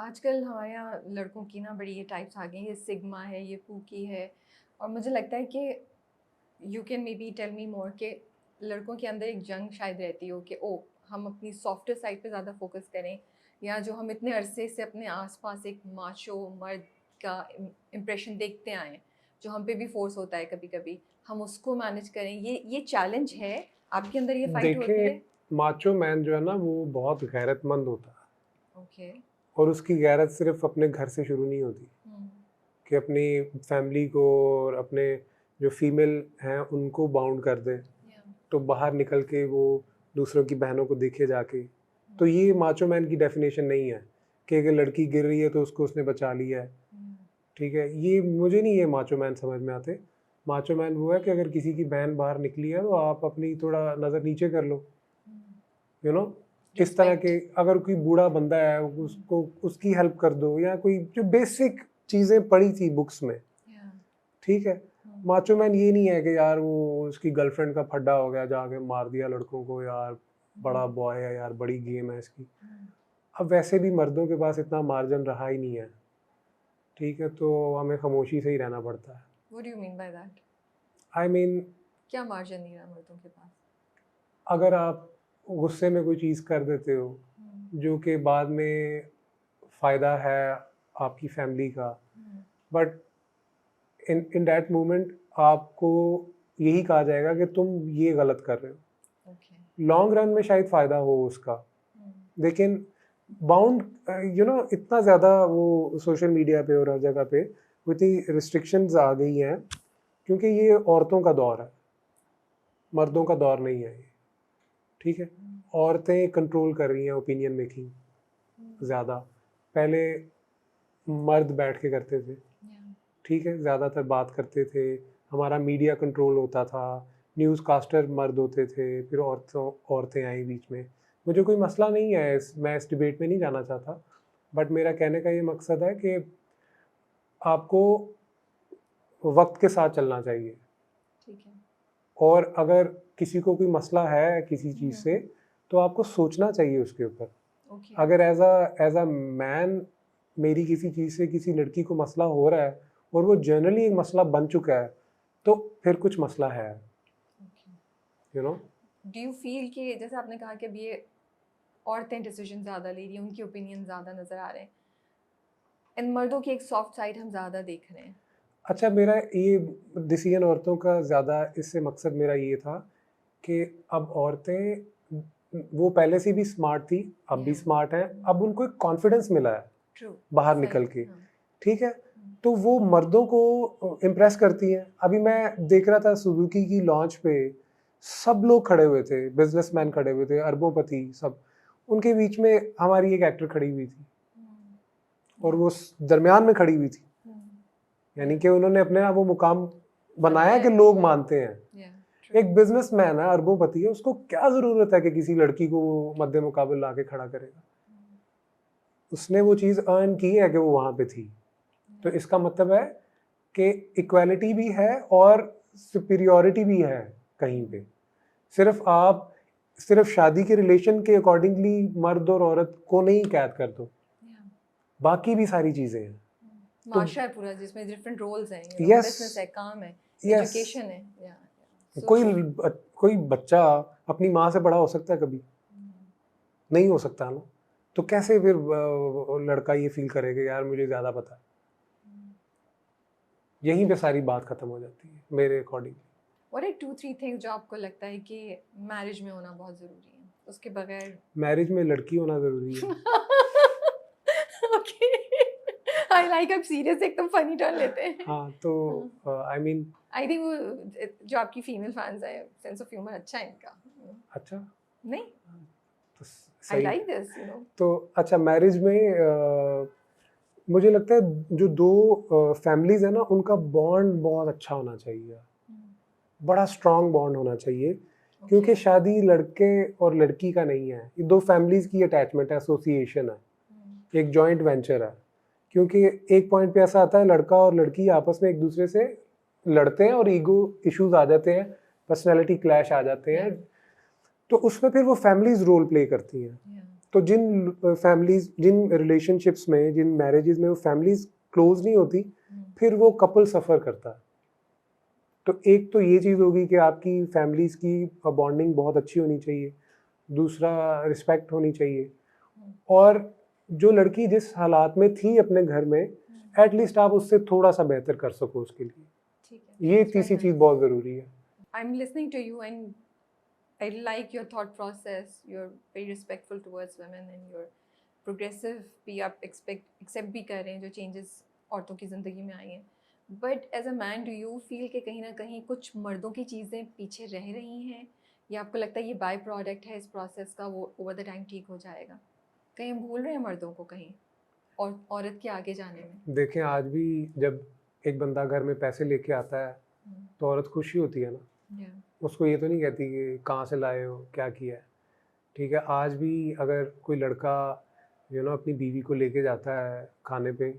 आजकल हमारे यहाँ लड़कों की ना बड़ी ये टाइप्स आ गई हैं, ये सिग्मा है, ये पूकी है। और मुझे लगता है कि you can maybe tell me more के लड़कों के अंदर एक जंग शायद रहती हो कि ओ हम अपनी सॉफ्टवेयर साइड पे ज़्यादा फोकस करें, या जो हम इतने अरसे से अपने आसपास एक माचो मर्द का इम्प्रेशन देखते आए हैं, जो हम पे भी फोर्स होता है कभी कभी, हम उसको मैनेज करें। ये चैलेंज है आपके अंदर, ये फाइट होती देखिए, है? माचो मैन जो है ना वो बहुत गैरतमंद होता है ओके। और उसकी गैरत सिर्फ अपने घर से शुरू नहीं होती कि अपनी फैमिली को और अपने जो फीमेल हैं उनको बाउंड कर दे, तो बाहर निकल के वो दूसरों की बहनों को देखे जाके। तो ये माचो मैन की डेफिनेशन नहीं है कि अगर लड़की गिर रही है तो उसको उसने बचा लिया है। ठीक है, ये मुझे नहीं ये माचो मैन समझ में आते। माचो मैन वो है कि अगर किसी की बहन बाहर निकली है तो आप अपनी थोड़ा नज़र नीचे कर लो, यू नो। इस तरह के, अगर कोई बूढ़ा बंदा है उसको उसकी हेल्प कर दो, या कोई जो बेसिक चीज़ें पढ़ी थी बुक्स में। ठीक है, माचो मैन ये नहीं है कि यार वो उसकी गर्लफ्रेंड का फड्डा हो गया जाके मार दिया लड़कों को, यार बड़ा बॉय है यार, बड़ी गेम है इसकी। अब वैसे भी मर्दों के पास इतना मार्जिन रहा ही नहीं है। ठीक है, तो हमें खामोशी से ही रहना पड़ता है। What do you mean by that? I mean, क्या मार्जिन नहीं रहा मर्दों के पास? अगर आप गुस्से में कोई चीज़ कर देते हो जो कि बाद में फ़ायदा है आपकी फैमिली का, बट इन दैट मोमेंट आपको यही कहा जाएगा कि तुम ये गलत कर रहे हो। Okay. लॉन्ग रन में शायद फ़ायदा हो उसका, लेकिन बाउंड इतना ज़्यादा वो सोशल मीडिया पे और हर जगह पे इतनी रिस्ट्रिक्शंस आ गई हैं, क्योंकि ये औरतों का दौर है, मर्दों का दौर नहीं है ये। ठीक है, औरतें कंट्रोल कर रही हैं ओपिनियन मेकिंग ज़्यादा। पहले मर्द बैठ के करते थे, ठीक है, ज़्यादातर बात करते थे, हमारा मीडिया कंट्रोल होता था, न्यूज़ कास्टर मर्द होते थे, फिर औरतें आई बीच में। मुझे कोई मसला नहीं है, मैं इस डिबेट में नहीं जाना चाहता, बट मेरा कहने का ये मकसद है कि आपको वक्त के साथ चलना चाहिए। ठीक है। और अगर किसी को कोई मसला है किसी चीज़ से, तो आपको सोचना चाहिए उसके ऊपर। Okay. अगर एज अ मैन मेरी किसी चीज़ से किसी लड़की को मसला हो रहा है और वो जनरली एक मसला बन चुका है, तो फिर कुछ मसला है, Okay. You know. Do you feel कि जैसे आपने कहा कि अब ये औरतें डिसीजन ज़्यादा ले रही हैं, उनके ओपिनियन ज़्यादा नज़र आ रहे हैं, इन मर्दों की एक सॉफ्ट साइड हम ज़्यादा देख रहे हैं? अच्छा, मेरा ये डिसीजन औरतों का ज़्यादा इससे मकसद मेरा ये था कि अब औरतें, वो पहले से भी स्मार्ट थी, अब भी स्मार्ट हैं, अब उनको एक कॉन्फिडेंस मिला है True. बाहर सही, निकल के। हाँ. ठीक है, तो वो मर्दों को इम्प्रेस करती हैं। अभी मैं देख रहा था सुजुकी की लॉन्च पे, सब लोग खड़े हुए थे, बिजनेसमैन खड़े हुए थे, अरबोंपति सब। उनके बीच में हमारी एक एक्टर खड़ी हुई थी और वो दरमियान में खड़ी हुई थी, यानी कि उन्होंने अपने आप वो मुकाम बनाया कि लोग मानते हैं। एक बिजनेसमैन है, अरबोंपति है, उसको क्या जरूरत है कि किसी लड़की को वो मद्दे मुकाबले लाके खड़ा करेगा। उसने वो चीज़ अर्न की है कि वो वहाँ पे थी। तो इसका मतलब है कि इक्वालिटी भी है और सुपीरियॉरिटी भी है कहीं पे। सिर्फ शादी के रिलेशन के अकॉर्डिंगली मर्द और औरत को नहीं कैद कर दो, बाकी भी सारी चीज़ें हैं। माशरा है पूरा जिसमें डिफरेंट रोल्स हैं, यस, बिजनेस है, काम है, यस। एजुकेशन है, कोई बच्चा अपनी माँ से बड़ा हो सकता है कभी? नहीं हो सकता ना। तो कैसे फिर लड़का ये फील करेगा यार मुझे ज़्यादा पता है? यहीं पे सारी बात खत्म हो जाती है मेरे अकॉर्डिंग। What are 2-3 थिंग्स जो आपको लगता है कि मैरिज में होना बहुत ज़रूरी है, उसके बगैर? मैरिज में लड़की होना ज़रूरी है। ओके, आई लाइक, आप सीरियस एकदम फनी टर्न लेते हैं। हाँ, तो आई मीन, आई थिंक वो जो आपकी फीमेल फैंस है, सेंस ऑफ ह्यूमर अच्छा है इनका। अच्छा, नहीं, तो आई सही। Like this, you know. तो अच्छा, मैरिज में मुझे लगता है जो दो फैमिलीज है ना, उनका बॉन्ड बहुत अच्छा होना चाहिए, बड़ा स्ट्रांग बॉन्ड होना चाहिए, क्योंकि शादी लड़के और लड़की का नहीं है, ये दो फैमिलीज की अटैचमेंट है, एसोसिएशन है, एक जॉइंट वेंचर है। क्योंकि एक पॉइंट पे ऐसा आता है लड़का और लड़की आपस में एक दूसरे से लड़ते हैं और ईगो इश्यूज आ जाते हैं, पर्सनैलिटी क्लैश आ जाते हैं, तो उसमें फिर वो फैमिलीज रोल प्ले करती हैं। तो जिन फैमिलीज, जिन रिलेशनशिप्स में, जिन मैरिजेस में वो फैमिलीज क्लोज नहीं होती, फिर वो कपल सफ़र करता है। तो एक तो ये चीज़ होगी कि आपकी फैमिलीज़ की बॉन्डिंग बहुत अच्छी होनी चाहिए, दूसरा रिस्पेक्ट होनी चाहिए, और जो लड़की जिस हालात में थी अपने घर में, एटलीस्ट आप उससे थोड़ा सा बेहतर कर सको उसके लिए। ठीक है, ये that's तीसरी very चीज़ nice. बहुत ज़रूरी है। I'm listening to you and I like your thought process. You're very respectful towards women and you're progressive भी आप accept भी कर रहे हैं जो changes औरतों की ज़िंदगी में आई हैं। But as a man, do you feel कि कहीं ना कहीं कुछ मर्दों की चीज़ें पीछे रह रही हैं, या आपको लगता है ये बाय प्रोडक्ट है इस प्रोसेस का, वो ओवर द टाइम ठीक हो जाएगा? कहीं हम भूल रहे हैं मर्दों को कहीं और औरत के आगे जाने में? देखें, आज भी जब एक बंदा घर में पैसे लेके आता है तो औरत खुशी होती है ना, Yeah. उसको ये तो नहीं कहती कि कहाँ से लाए हो, क्या किया है। ठीक है, आज भी अगर कोई लड़का अपनी बीवी को लेके जाता है खाने पे,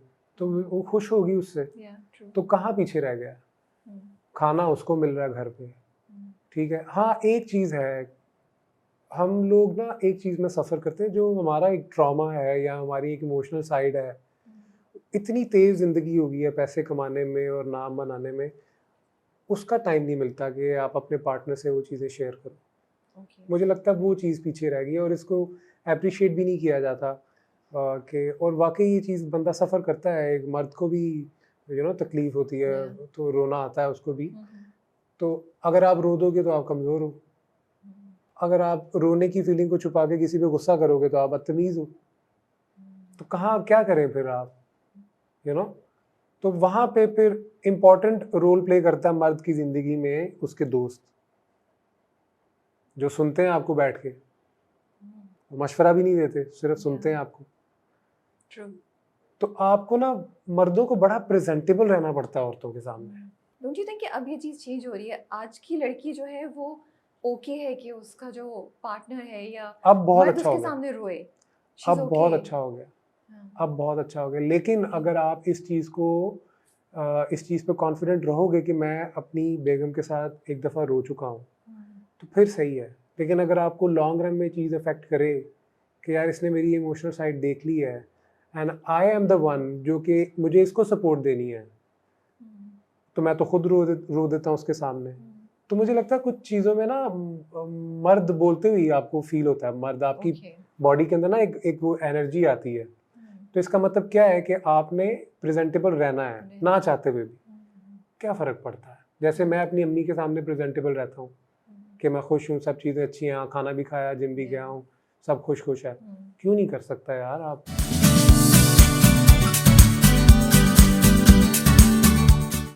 तो वो खुश होगी उससे। Yeah, true. तो कहाँ पीछे रह गया? खाना उसको मिल रहा है घर पे। ठीक है, हाँ एक चीज़ है, हम लोग ना एक चीज़ में सफ़र करते हैं, जो हमारा एक ट्रॉमा है या हमारी एक इमोशनल साइड है। इतनी तेज़ ज़िंदगी हो गई है पैसे कमाने में और नाम बनाने में, उसका टाइम नहीं मिलता कि आप अपने पार्टनर से वो चीज़ें शेयर करो। Okay. मुझे लगता है वो चीज़ पीछे रह गई और इसको एप्रिशिएट भी नहीं किया जाता कि, और वाकई ये चीज़ बंदा सफ़र करता है, एक मर्द को भी तकलीफ़ होती है, Yeah. तो रोना आता है उसको भी। तो अगर आप रो दोगे तो आप कमज़ोर हो, अगर आप रोने की फीलिंग को छुपा के किसी पे गुस्सा करोगे तो आप बदतमीज़ हो। तो कहाँ क्या करें फिर आप, तो वहाँ पे फिर इम्पोर्टेंट रोल प्ले करता है मर्द की ज़िंदगी में उसके दोस्त, जो सुनते हैं आपको बैठ के, मशवरा भी नहीं देते, सिर्फ सुनते हैं आपको। True. तो आपको ना मर्दों को बड़ा प्रेजेंटेबल रहना पड़ता है औरतों के सामने। डोंट यू थिंक कि अब ये चीज़ चेंज हो रही है? आज की लड़की जो है वो ओके है कि उसका जो पार्टनर है या अब बहुत मर्द अच्छा हो उसके गया, सामने रोए? She's अब बहुत okay. अच्छा हो गया, हाँ. अब बहुत अच्छा हो गया। लेकिन अगर आप इस चीज़ पे कॉन्फिडेंट रहोगे कि मैं अपनी बेगम के साथ एक दफ़ा रो चुका हूँ, तो फिर सही है। लेकिन अगर आपको लॉन्ग रन में चीज़ अफेक्ट करे कि यार इसने मेरी इमोशनल साइड देख ली है and I am the one जो कि मुझे इसको सपोर्ट देनी है, तो मैं तो खुद रो देता हूँ उसके सामने। तो मुझे लगता है कुछ चीज़ों में ना मर्द बोलते हुए आपको फील होता है, मर्द आपकी Okay. बॉडी के अंदर ना एक वो एनर्जी आती है। तो इसका मतलब क्या है कि आपने प्रेजेंटेबल रहना है ना चाहते हुए भी। क्या फ़र्क पड़ता है? जैसे मैं अपनी अम्मी के सामने प्रेजेंटेबल रहता हूँ कि मैं खुश हूँ, सब चीज़ें अच्छी हैं, खाना भी खाया, जिम भी गया हूँ, सब खुश खुश है। क्यों नहीं कर सकता यार आप?